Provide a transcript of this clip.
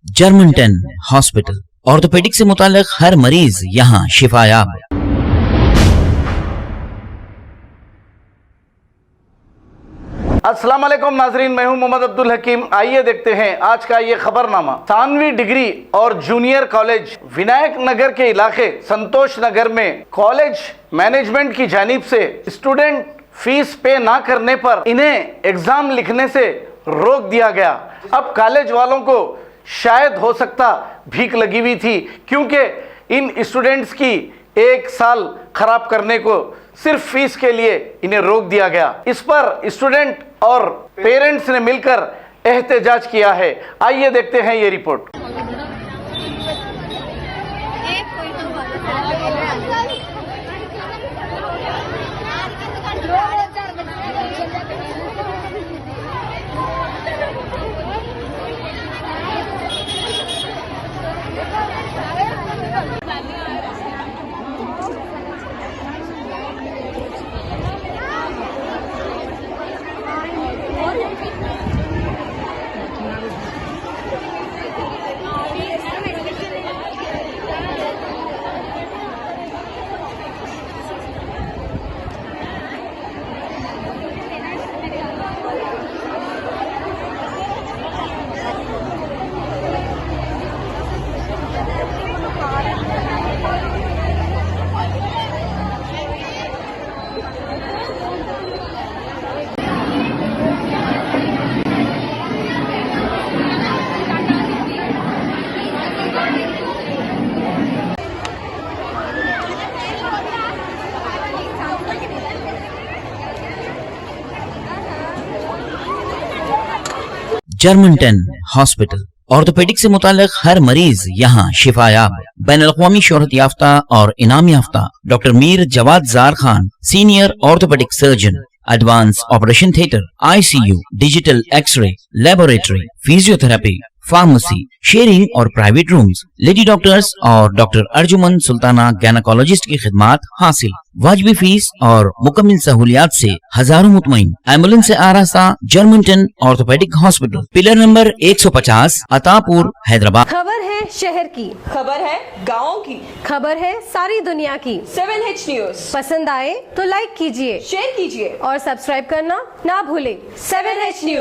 German 10 hospital, orthopaedic से मुताल्लिक हर मरीज यहाँ शिफायाब। अस्सलाम वालेकुम नाजरीन, मैं हूं मोहम्मद अब्दुल हकीम। आइए देखते हैं आज का ये खबरनामा। सानवी डिग्री और जूनियर कॉलेज विनायक नगर के इलाके संतोष नगर में कॉलेज मैनेजमेंट की जानिब से स्टूडेंट फीस पे ना करने पर इन्हें एग्जाम लिखने से रोक दिया गया। अब कॉलेज वालों को शायद हो सकता भीख लगी हुई थी, क्योंकि इन स्टूडेंट्स की एक साल खराब करने को सिर्फ फीस के लिए इन्हें रोक दिया गया। इस पर स्टूडेंट और पेरेंट्स ने मिलकर एहतजाज किया है। आइए देखते हैं ये रिपोर्ट। जर्मन 10 हॉस्पिटल, ऑर्थोपेडिक से मुताल्लिक हर मरीज यहाँ शिफायाब। बैनुल-अक़वामी शोहरत याफ्ता और इनाम याफ्ता doctor Mir Jawad Zar Khan, senior orthopaedic surgeon, advance operation theatre, ICU, digital x ray, laboratory, physiotherapy, pharmacy, sharing और प्राइवेट रूम्स, लेडी डॉक्टर्स और डॉक्टर अर्जुमन सुल्ताना गायनेकोलॉजिस्ट की खिदमात हासिल। वाजबी फीस और मुकम्मल सहूलियात से हजारों मुतमईन। एम्बुलेंस से आरास्ता German 10 orthopaedic hospital, pillar number 150, Attapur, Hyderabad. खबर है शहर की, खबर है गाँव की, खबर है सारी दुनिया की। 7H न्यूज पसंद आए तो लाइक कीजिए, शेयर कीजिए और सब्सक्राइब करना ना भूलें। 7H news.